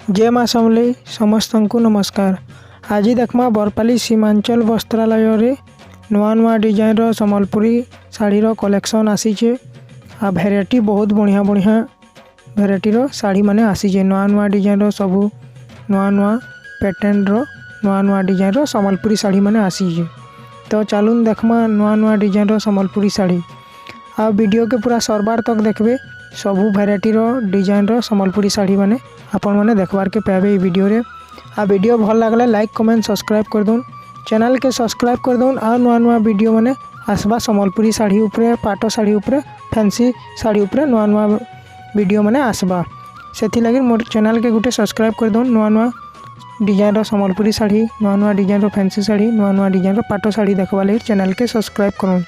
जय माँ समलेई समस्त को नमस्कार। आज देखमा बरपाली सीमांचल वस्त्रालय रे नुआ नुआ डिजाइन संबलपुरी शाढ़ी कलेक्शन आसीचे। आ भेराइटी बहुत बढ़िया बढ़िया भेराइटी शाढ़ी माने आसीचे। नुआ नुआ डिजाइन सबू नुआ नुआ पैटर्न नुआ नुआ डिजाइन संबलपुरी शाढ़ी माने आसीचे। तो चलून देखमा नुआ नुआ डिजाइन संबलपुरी शाढ़ी। आ वीडियो के पूरा सरबार तक देखबे सबू भेराइटी डिजाइन संबलपुरी शाढ़ी माने आपण मैंने देखबार के पाबे वीडियो रे। आ वीडियो भल लगले लाइक कमेंट सब्सक्राइब कर दून, चैनल के सब्सक्राइब कर दून। आ नुआ नुआ वीडियो माने आसबा संबलपुरी शाढ़ी उपरे, पाट शाढ़ी उपरे, फैंसी शाढ़ी उपरे नुआ नुआ वीडियो माने आसबा। सेथि लगी मोर चैनल के गुटे सब्सक्राइब कर दून। नुआ नुआ डिजाइन संबलपुरी शाढ़ी, नुआ नुआ डिजाइन फैंसी शाढ़ी, नुआ नुआ डिजाइन पाट शाढ़ी देखबा लगी चैनल के सब्सक्राइब करूँ।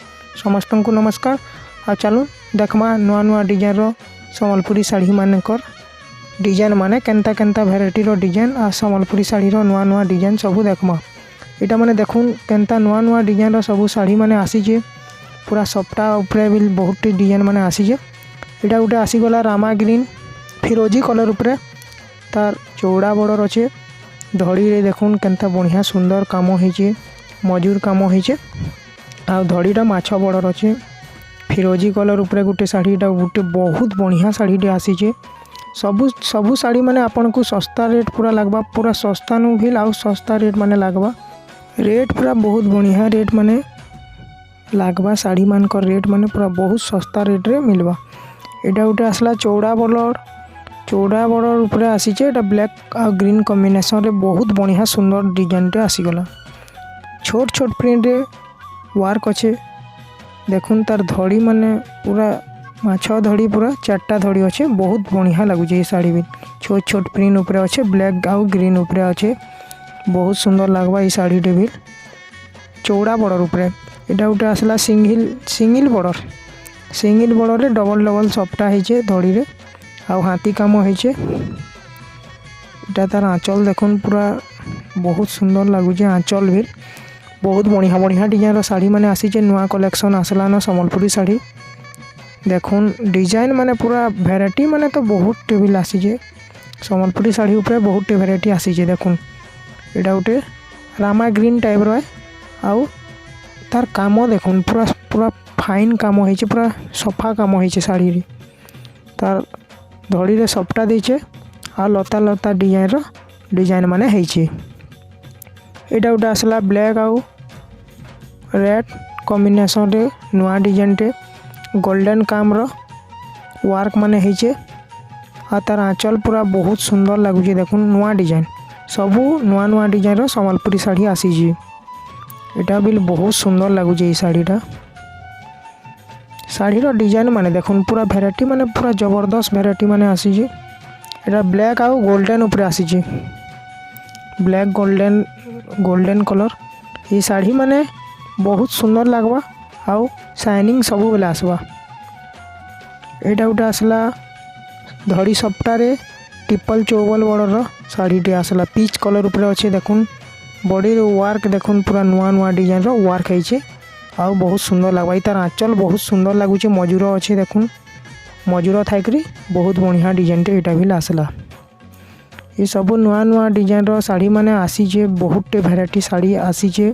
समस्त को नमस्कार। आ चलू देखमा नुआ नुआ डिजाइन संबलपुरी शाढ़ी मानकर डिजाइन माने केनता केनता भेराइटी डिजाइन आ संबलपुरी शाढ़ी नुआ नुआ डिजाइन सबू देखमा। इटा माने देखुन केनता नुआ नुआ डिजाइन सबू शाढ़ी माने आसीचे। पूरा सप्ता उपरे भी बहुत डिजाइन माने आसीचे। इटा गोटे आसीगला रामा ग्रीन फिरोजी कलर उपरे तार चौड़ा बॉर्डर अच्छे। धड़ी रे देखुन केनता बढ़िया सुंदर काम होइचे, मजूर काम होइचे। आ धड़ीटा माछ बॉर्डर अच्छे। फिरोजी कलर उपरे गोटे शाढ़ीटा गोटे बहुत बढ़िया शाढ़ीटे आसीचे। सबू सबू शाढ़ी माने आपन को सस्ता रेट पूरा लगवा, पूरा सस्ता नु भी आउ सस्ता रेट माने लगवा। रेट पूरा बहुत बढ़िया रेट माने लगवा। शाढ़ी मान कर रेट माने पूरा बहुत सस्ता रेट रे मिलवा। एटा गोटे आसला चौड़ा बॉर्डर उपरे आसीचे। एटा ब्लैक आ ग्रीन कॉम्बिनेशन रे बहुत बढ़िया सुंदर डिजाइन टे आसीगला। छोट छोट प्रिंट रे वर्क अच्छे। देखुन तार धड़ी माने पूरा माछ धड़ी पूरा चारटा धड़ी अच्छे। बहुत बढ़िया लगुचे ये शाढ़ी भी। छोट छोट प्रिंट उपरे अच्छे, ब्लैक आउ ग्रीन उपरे अच्छे। बहुत सुंदर लगवा ये शाढ़ी टे भी। चौड़ा बॉर्डर उपरे एटा गोटे आसला सिंगल बॉर्डर रे डबल डबल सप्टा होइचे धड़ी रे आउ हाथी काम होइचे। एटा तार आंचल देखुन पूरा बहुत सुंदर लगुचे। आंचल भी बहुत बढ़िया बढ़िया डिजाइन शाढ़ी माने आसीचे। नुआ कलेक्शन आसला न संबलपुरी शाढ़ी देखुन डिजाइन माने पूरा भेराइटी माने तो बहुत टेबिल आसीचे। संबलपुरी शाढ़ी उपरे बहुत टे भेराइटी आसीचे। देखुन एटा गोटे रामा ग्रीन टाइप रो आउ तार काम देखुन पूरा पूरा फाइन काम होइचे, पूरा सफा काम होइचे शाढ़ी रे। तार धड़ी रे सप्टा देइचे आ लता लता डिजाइन माने होइचे। एटा गोटे आसला ब्लैक आउ रेड कॉम्बिनेशन रे नुआ डिजाइन टे गोल्डन काम रो वर्क माने होइचे। आ तार आंचल पूरा बहुत सुंदर लगुचे। देखुन नुआ डिजाइन सबू नुआ नुआ डिजाइन संबलपुरी शाढ़ी आसीचे। एटा भी बहुत सुंदर लगुचे ये शाढ़ीटा। शाढ़ी डिजाइन माने देखुन पूरा भेराइटी माने पूरा जबरदस्त भेराइटी माने आसीचे। एटा ब्लैक आउ गोल्डन उपरे आसीचे। ब्लैक गोल्डन कलर ये शाढ़ी माने बहुत सुंदर लगवा आउ शाइनिंग सबू बेले आसवा। एटा गोटे आसला धड़ी सप्ताह ट्रिपल चौबल बॉर्डर शाढ़ी टे आसला पीच कलर उपरे अच्छे। देखुन बॉडी रे वर्क देखुन पूरा नुआ नुआ डिजाइन वर्क होइचे आउ बहुत सुंदर लगवा। तार आंचल बहुत सुंदर लगुचे। मजूर अच्छे देखुन मजूर थाइकरी बहुत बढ़िया डिजाइन टे एटा भी आसला। ये सब नुआ नुआ डिजाइन शाढ़ी माने आसीचे। बहुत टे भेराइटी शाढ़ी आसीचे।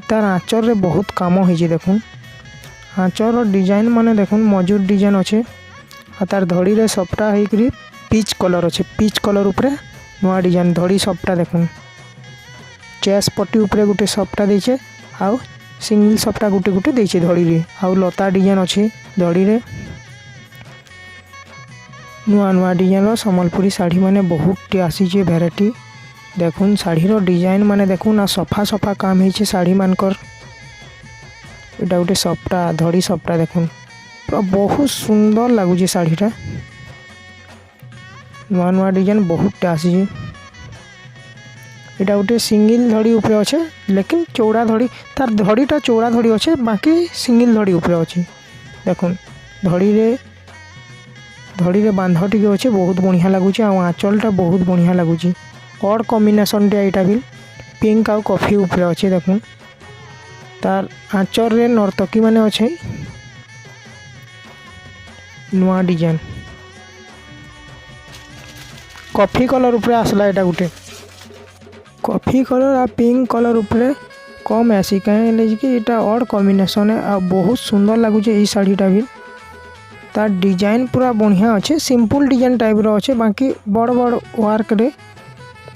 तार आंचल रे बहुत काम होइचे। देखुन आंचल डिजाइन माने देखुन मजूर डिजाइन अच्छे। आ तार धड़ी रे सप्टा होइकरी पीच कलर अच्छे। पीच कलर उपरे नुआ डिजाइन धड़ी सप्टा देखुन चेस पट्टी उपरे गोटे सप्टा देइचे आउ सिंगल सप्टा गोटे गोटे देइचे धड़ी रे आउ लता डिजाइन अच्छे धड़ी रे। नुआ नुआ डिजाइन संबलपुरी शाढ़ी माने बहुत टे आसीचे भेराइटी। देखुन शाढ़ी डिजाइन माने देखुन आ सफा सफा काम होइचे शाढ़ी मानकर। एटा गोटे सप्टा धड़ी सप्टा देखुन पूरा बहुत सुंदर लगुचे शाढ़ीटा। नुआ नुआ डिजाइन बहुत टे आसीचे। एटा गोटे सिंगल धड़ी उपरे अच्छे लेकिन चौड़ा धड़ी तार धड़ीटा चौड़ा धड़ी अच्छे, बाकी सिंगल धड़ी उपरे अच्छे। देखुन धड़ी रे बांध टिके अच्छे बहुत बढ़िया लगुचे। आ आंचलटा बहुत बढ़िया लगुचे। और कॉम्बिनेशन टे एटा भी पिंक आउ कॉफी उपरे अच्छे। देखुन तार आंचल रे नर्तकी माने अच्छे नुआ डिजाइन। कॉफी कलर उपरे आसला एटा गुटे कॉफी कलर आ पिंक कलर उपरे कम आसी कहीं कि एटा और कॉम्बिनेशन है आ बहुत सुंदर लगुचे ये शाढ़ीटा भी तार डिजाइन पूरा बढ़िया अच्छे सिंपल डिजाइन टाइप रो अच्छे बाकी बड़ बड़ वर्क रे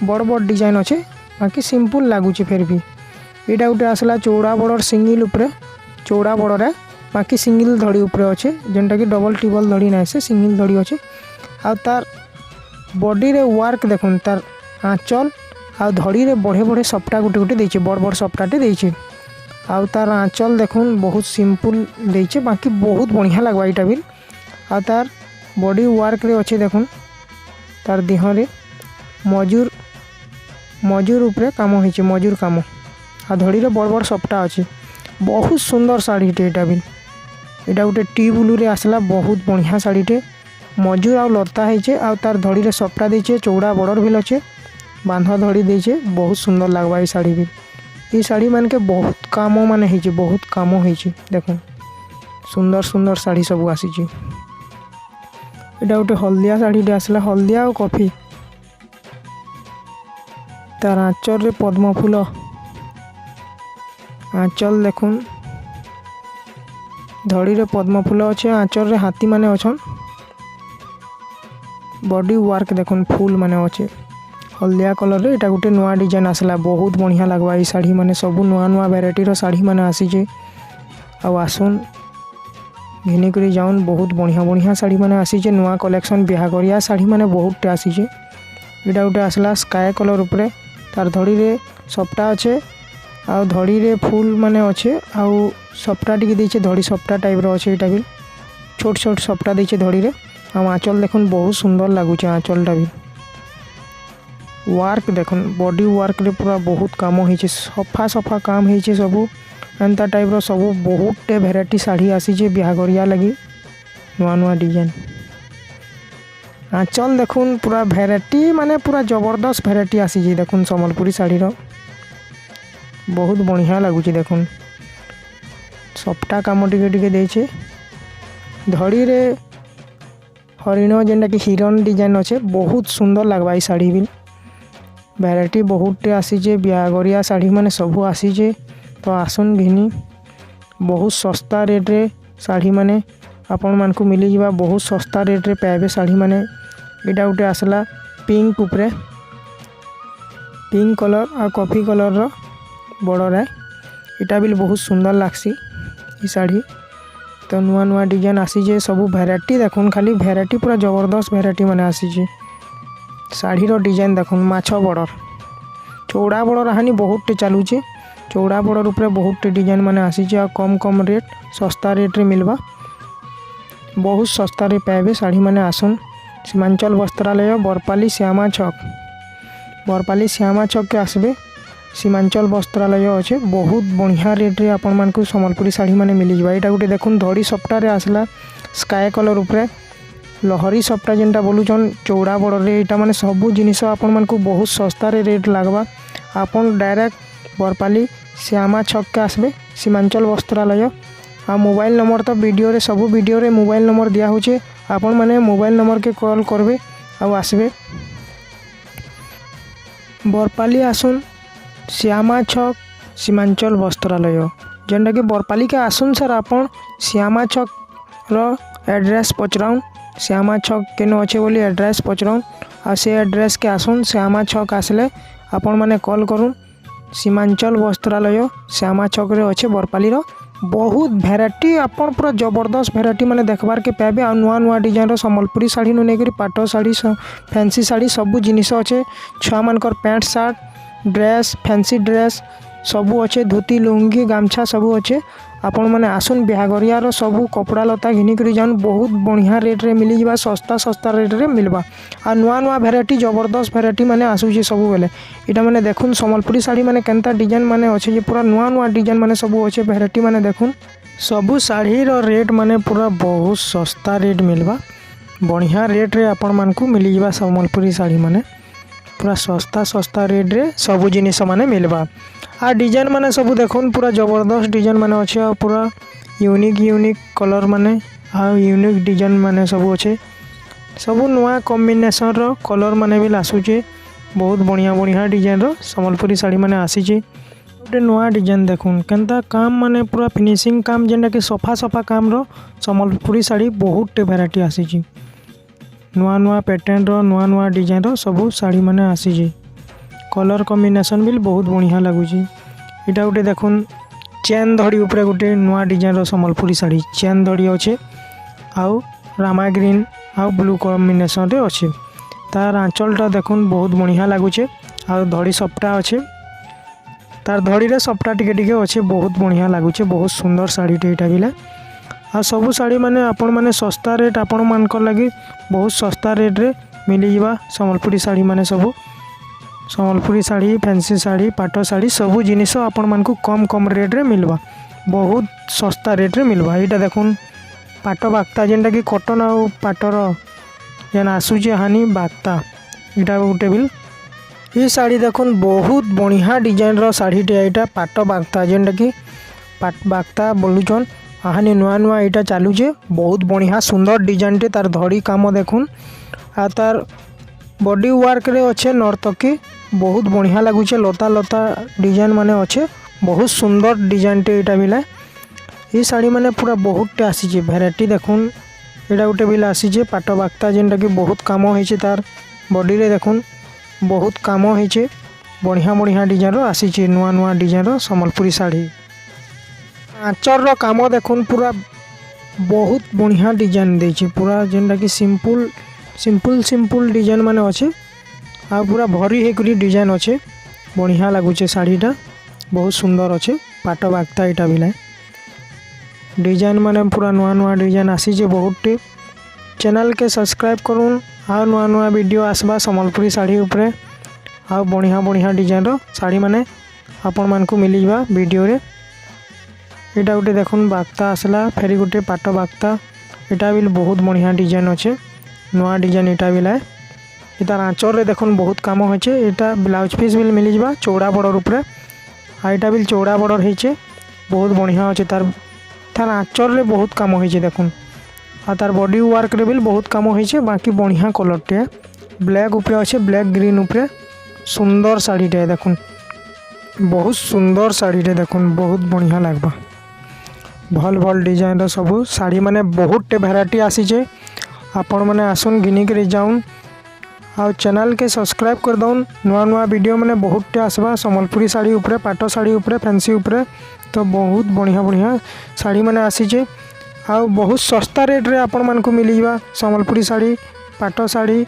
बड़ बड़ डिजाइन अच्छे बाकी सिंपल लगुचे फिर भी यहाँ गोटे आसला चौड़ा बड़ सिंगल उपरे चौड़ा बड़े बाकी सिंगल धड़ी उपरे अच्छे जेनटा कि डबल टिबल धड़ी ना से सिंगल धड़ी अच्छे आ तार बॉडी रे वर्क देखुन तार आँचल आ धड़ी रे बढ़े बढ़े सपटा गोटे गोटे देचे बड़ बड़ सपटाटे देचे आ तार आँचल देखुन बहुत सिंपल देचे बाकी बहुत बढ़िया लगवा यहाँ भी आ तार बॉडी वर्क रे अच्छे देखुन तार देह रे मजूर मजूर उपरे काम होइचे मजूर काम आ धड़ी रे बड़ बड़ सपटा अच्छे बहुत सुंदर शाढ़ीटे यहाँ भी यहाँ गोटे टी ब्लू रे आसला बहुत बढ़िया शाढ़ीटे मजूर आ लता होइचे आ तार धड़ी रे सपटा देचे चौड़ा बड़र भी अच्छे बांधा धड़ी देचे बहुत सुंदर लगवा ये शाढ़ी भी ये शाढ़ी मान के बहुत काम मान होइचे बहुत काम होइचे देखो सुंदर सुंदर शाढ़ी सब आसीचे यहाँ गोटे हल्दिया शाढ़ीटे आसला हल्दिया और कॉफी तार आँचल रे पद्म फूल आँचल देखुन धड़ी रे पद्म फूल अच्छे आँचल रे हाथी माने अच्छन बॉडी वर्क देखुन फूल माने अच्छे हल्दिया कलर रे एटा गोटे नुआ डिजाइन आसला बहुत बढ़िया लगवा ये शाढ़ी माने सब नुआ नुआ वेराइटी रो शाढ़ी माने आसीचे आ आसुन घिनी करी जाउन बहुत बढ़िया बढ़िया शाढ़ी माने आसीचे नुआ कलेक्शन बिहाघरिया शाढ़ी माने बहुत टे आसीचे एटा गोटे आसला स्काई कलर उपरे तार धड़ी रे सपटा अच्छे आ धड़ी रे फूल माने अच्छे आ सपटा टिके देचे धड़ी सपटा टाइप रो अच्छे एटा भी छोट छोट सपटा देचे धड़ी रे आ आँचल देखुन बहुत सुंदर लगुचे आँचलटा भी वर्क देखुन बॉडी वर्क रे पूरा बहुत काम होइचे सफा सफा काम होइचे सबू एंता टाइप रो सबू बहुत भेराइटी शाढ़ी आसीचे बिहाघरिया लगी नुआ नुआ डिजाइन आँचल देखुन पूरा भेराइटी माने पूरा जबरदस्त भेराइटी आसीचे देखुन सम्बलपुरी शाढ़ी रो बहुत बढ़िया लगुचे देखुन सपटा काम टिके टिके देचे धड़ी रे हरिण जेनटा कि हिरन डिजाइन अच्छे बहुत सुंदर लगवा ये शाढ़ी भी भेराइटी बहुत आसीचे बिहाघरिया शाढ़ी माने सबू आसीचे तो आसुन घिनी बहुत सस्ता रेट रे शाढ़ी माने आपण मान को मिली जावा बहुत सस्ता रेट रे पाइबे शाढ़ी माने एटा गोटे आसला पिंक उपरे पिंक कलर आ कॉफी कलर रो बॉर्डर है एटा भी बहुत सुंदर लागसी ये शाढ़ी तो नुआ नुआ डिजाइन आसीचे सबू भेराइटी देखुन खाली भेराइटी पूरा जबरदस्त भेराइटी माने आसीचे शाढ़ी रो डिजाइन देखुन माछ बॉर्डर चौड़ा बॉर्डर हानि बहुत चलुचे चौड़ा बॉर्डर उपरे बहुत डिजाइन माने आसीचे आ कम कम रेट सस्ता रेट रे मिलबा बहुत सस्ता रे पाइबे शाढ़ी माने आसुन सीमांचल वस्त्रालय बरपाली श्यामा छक के आसबे सीमांचल वस्त्रालय अच्छे बहुत बढ़िया रेट रे आपण मान को सम्बलपुरी शाढ़ी माने मिली जावा एटा गोटे देखुन धड़ी सपटा रे आसला स्काई कलर उपरे लहरी सपटा जेनटा बोलुचन चौड़ा बड़ रे एटा माने सबू जिनिस आपण मान को बहुत सस्ता रे रेट लागबा आपण डायरेक्ट बरपाली श्यामा छक के आसबे सीमांचल वस्त्रालय आ मोबाइल नंबर तो वीडियो रे सबू वीडियो रे मोबाइल नंबर दिया होचे आपण माने मोबाइल नंबर के कॉल करबे आ आसबे बरपाली आसुन श्यामा छक सीमांचल वस्त्रालय जेनटा कि बरपाली के आसुन सर आपण श्यामा छक रो एड्रेस पचराउन श्यामा छक केनो अच्छे बोली एड्रेस पचराउन आ से एड्रेस के आसुन श्यामा छक आसले आपण माने कॉल करुन सीमांचल वस्त्रालय श्यामा छक रे अच्छे बरपाली रो बहुत भेराइटी आपण पूरा जबरदस्त भेराइटी माने देखबार के पाइबे आ नुआ नुआ डिजाइन रो सम्बलपुरी शाढ़ी नु नेकरी पाट शाढ़ी फैंसी शाढ़ी सबू जिनिस अच्छे छुआ मानकर pant shirt dress fancy dress सबू अच्छे धोती लुंगी गामछा सबू अच्छे आपण माने आसुन बिहाघरिया रो सबू कपड़ा लता घिनी करी जान बहुत बढ़िया रेट रे मिली जावा सस्ता सस्ता रेट रे मिलबा आ नुआ नुआ भेराइटी जबरदस्त भेराइटी माने आसुचे सबू बेले इटा माने देखुन सम्बलपुरी शाढ़ी माने केनता डिजाइन माने अच्छे जे पूरा नुआ नुआ डिजाइन माने सबू अच्छे भेराइटी माने देखुन सबू शाढ़ी रो रेट माने पूरा बहुत सस्ता रेट मिलबा बढ़िया रेट रे आपण मान को मिली जावा सम्बलपुरी शाढ़ी माने पूरा सस्ता सस्ता रेट रे सबू जिनिस माने मिलबा आ डिजाइन माने सबू देखुन पूरा जबरदस्त डिजाइन माने अच्छे आ पूरा यूनिक यूनिक कलर माने आ यूनिक डिजाइन माने सबू अच्छे सबू नुआ कॉम्बिनेशन रो कलर माने भी आसूचे बहुत बढ़िया बढ़िया डिजाइन रो संबलपुरी साड़ी माने आसीचे। गोटे नुआ डिजाइन देखुन केनता काम माने पूरा फिनिशिंग काम जेनटा कि सफा सफा काम रो संबलपुरी साड़ी बहुत वेराइटी आसीचे। नुआ नुआ पैटर्न रो नुआ नुआ डिजाइन रो सबू साड़ी माने आसीचे। कलर कॉम्बिनेशन भी बहुत बढ़िया लगुची। इटा गोटे देखुन चैन धड़ी उपरे गोटे नुआ डिजाइन रो संबलपुरी साड़ी चैन धड़ी अच्छे आउ रामा ग्रीन आउ ब्लू कॉम्बिनेशन रे अच्छे। तार आंचलटा देखुन बहुत बढ़िया लगुचे आउ धड़ी सपटा अच्छे तार धड़ी रे सपटा टिके टिके अच्छे बहुत बढ़िया लगुचे बहुत सुंदर साड़ी टे भी आ सबू साड़ी माने आपण माने सस्ता रेट आपण मानकर लगी बहुत सस्ता रेट रे मिली जिबा संबलपुरी साड़ी माने सबू संबलपुरी साड़ी फैंसी साड़ी पाट साड़ी सबू जिनिस आपण मानकु कम कम रेट रे मिलवा बहुत सस्ता रेट रे मिलवा। एटा देखुन पाट बाक्ता जेनटा कि कॉटन आउ पाटर जेन आसूचे हानि बाक्ता इटा गोटे बिल ये साड़ी देखुन बहुत बढ़िया डिजाइन रो साड़ी टे एटा पाट बाक्ता जेनटा कि पाट बाक्ता बोलुचन हानि नुआ नुआ एटा चालुचे बहुत बढ़िया सुंदर डिजाइन टे तार धड़ी काम देखुन आ तार बॉडी वर्क रे अच्छे नर्तकी बहुत बढ़िया लगुचे लता लता डिजाइन माने अच्छे बहुत सुंदर डिजाइन टे एटा बिला। ये साड़ी माने पूरा बहुत टे आसीचे वेराइटी देखुन एटा गोटे बिल आसीचे पाट बाक्ता जेनटा कि बहुत काम होइचे तार बॉडी रे देखुन बहुत काम होइचे बढ़िया बढ़िया डिजाइन रो आसीचे नुआ नुआ डिजाइन रो संबलपुरी साड़ी। आंचर रो काम देखुन पूरा बहुत बढ़िया डिजाइन देछि पूरा जेनटा कि सिंपल सिंपल सिंपल डिजाइन माने अच्छे आ पूरा भरी हेकरी डिजाइन अच्छे बढ़िया लगुचे साड़ीटा बहुत सुंदर अच्छे पाट बाक्ता एटा भी डिजाइन माने पूरा नुआ नुआ डिजाइन आसीचे बहुत टे। चैनल के सब्सक्राइब करूँ आ नुआ नुआ वीडियो आसबा संबलपुरी साड़ी उपरे आ बढ़िया बढ़िया डिजाइन रो साड़ी माने आपण मानकु मिली जाबा वीडियो रे। एटा गोटे देखुन बाक्ता आसला फेरी गोटे पाट बाक्ता एटा भी बहुत बढ़िया डिजाइन अच्छे नुआ डिजाइन एटा भी लाए इतार आंचल रे देखुन बहुत काम होचे एटा ब्लाउज पीस भी मिली जाबा चौड़ा बॉर्डर उपरे आ एटा भी चौड़ा बॉर्डर हेचे बहुत बढ़िया अच्छे तार तार आंचल रे बहुत काम होइचे देखुन आ तार बॉडी वर्क रे भी बहुत काम होइचे बाकी बढ़िया कलर टे ब्लैक उपरे अच्छे ब्लैक ग्रीन उपरे सुंदर साड़ी टे देखुन बहुत सुंदर साड़ी टे देखुन बहुत बढ़िया लगबा भल भल डिजाइन रो सबू साड़ी माने बहुत टे वेराइटी आसीचे आपण माने आसुन घिनी कर जाउन आ चैनल के सब्सक्राइब कर दउन नुआ नुआ वीडियो माने बहुत टे आसबा संबलपुरी साड़ी उपरे पाट साड़ी उपरे फैंसी उपरे तो बहुत बढ़िया बढ़िया साड़ी माने आसीचे आ बहुत सस्ता रेट रे आपण मानकु मिली जाबा संबलपुरी साड़ी पाट साड़ी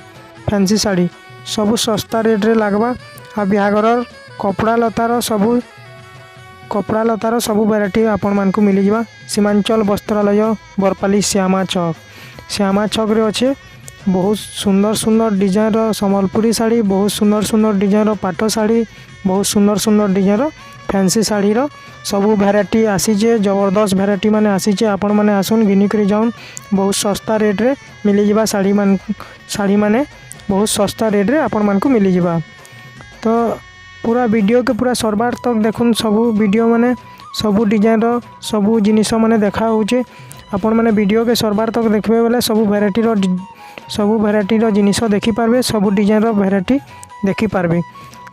फैंसी साड़ी सबू सस्ता रेट रे लागबा आ बिहागर कपड़ा लतार सबू वेराइटी आपण मानकु मिली जाबा सीमांचल वस्त्रालय बरपाली श्यामा चौक रे अच्छे बहुत सुंदर सुंदर डिजाइन रो संबलपुरी साड़ी बहुत सुंदर सुंदर डिजाइन रो पाट साड़ी बहुत सुंदर सुंदर डिजाइन रो फैंसी साड़ी रो सबू वेराइटी आसीचे जबरदस्त वेराइटी माने आसीचे आपण माने आसुन घिनी करी जाउन बहुत सस्ता रेट रे मिली जाबा साड़ी माने बहुत सस्ता रेट रे आपण मानकु मिली जाबा। तो पूरा वीडियो के पूरा सरबार तक देखुन सबू वीडियो माने सबू डिजाइन रो सबू जिनिस माने देखा होचे आपण माने वीडियो के सरबार तक देखबे बेले सबू वेराइटी रो जिनिस देखि पारबे सबू डिजाइन रो वेराइटी देखि पारबे।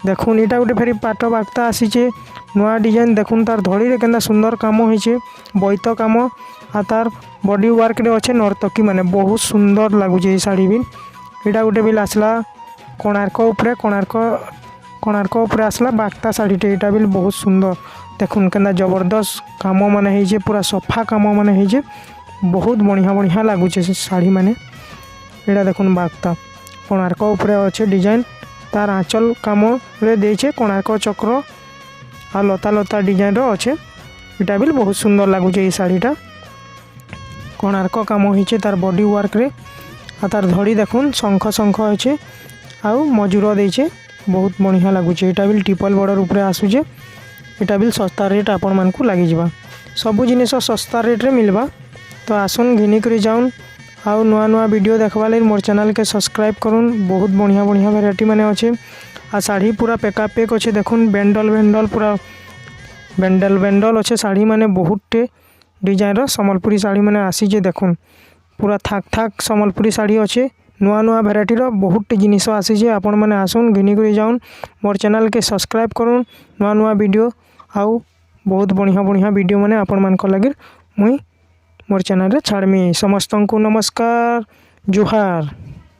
देखुन एटा गोटे फेरी पाट बाक्ता आसीचे नुआ डिजाइन देखुन तार धड़ी रे केनता सुंदर काम होइचे बोईत काम आ तार बॉडी वर्क रे अच्छे नर्तकी माने बहुत सुंदर लागुचे साड़ी भी एटा गोटे बिल आसला कोणार्क उपरे आसला बाक्ता साड़ी टे एटा भी बहुत सुंदर देखुन केनता जबरदस्त काम माने हेइचे पूरा सफा काम माने हेइचे बहुत बढ़िया बढ़िया लागुचे साड़ी माने एटा देखुन बाक्ता कोणार्क उपरे अच्छे डिजाइन तार आंचल काम रे देइचे कोणार्क चक्र आ लता लता डिजाइन रो अच्छे एटा भी बहुत सुंदर लागुचे साड़ीटा कोणार्क काम होइचे तार बॉडी वर्क रे आ तार धड़ी देखुन शंख शंख अच्छे आउ मजूर देइचे बहुत बढ़िया लगुचे एटा भी ट्रिपल बॉर्डर उपरे आसुचे एटा भी सस्ता रेट आपण मानकु लागि जिबा सबु जिनिस सस्ता रेट रे मिलबा। तो आसुन घिनी करी जाउन आउ नुआ नुआ वीडियो देखबा लागि मोर चैनल के सब्सक्राइब करूँ बहुत बढ़िया बढ़िया वेराइटी माने अच्छे आ साड़ी पूरा पेका पेक अच्छे देखुन बेंडल पूरा बेंडल अच्छे साड़ी माने बहुत टे डिजाइन रो संबलपुरी साड़ी माने आसीजे देखुन पूरा थाक थाक संबलपुरी साड़ी अच्छे नुआ नुआ भेराइटीर बहुत जिनिस आसी आपण मैंने आसुन घिनिक जाऊन मोर चैनल के सब्सक्राइब करूँ नुआ नुआ वीडियो आउ बहुत बढ़िया बढ़िया वीडियो मैंने आपण मान लगे मुई मोर चैनल रे छाड़मी। समस्त को नमस्कार, जुहार।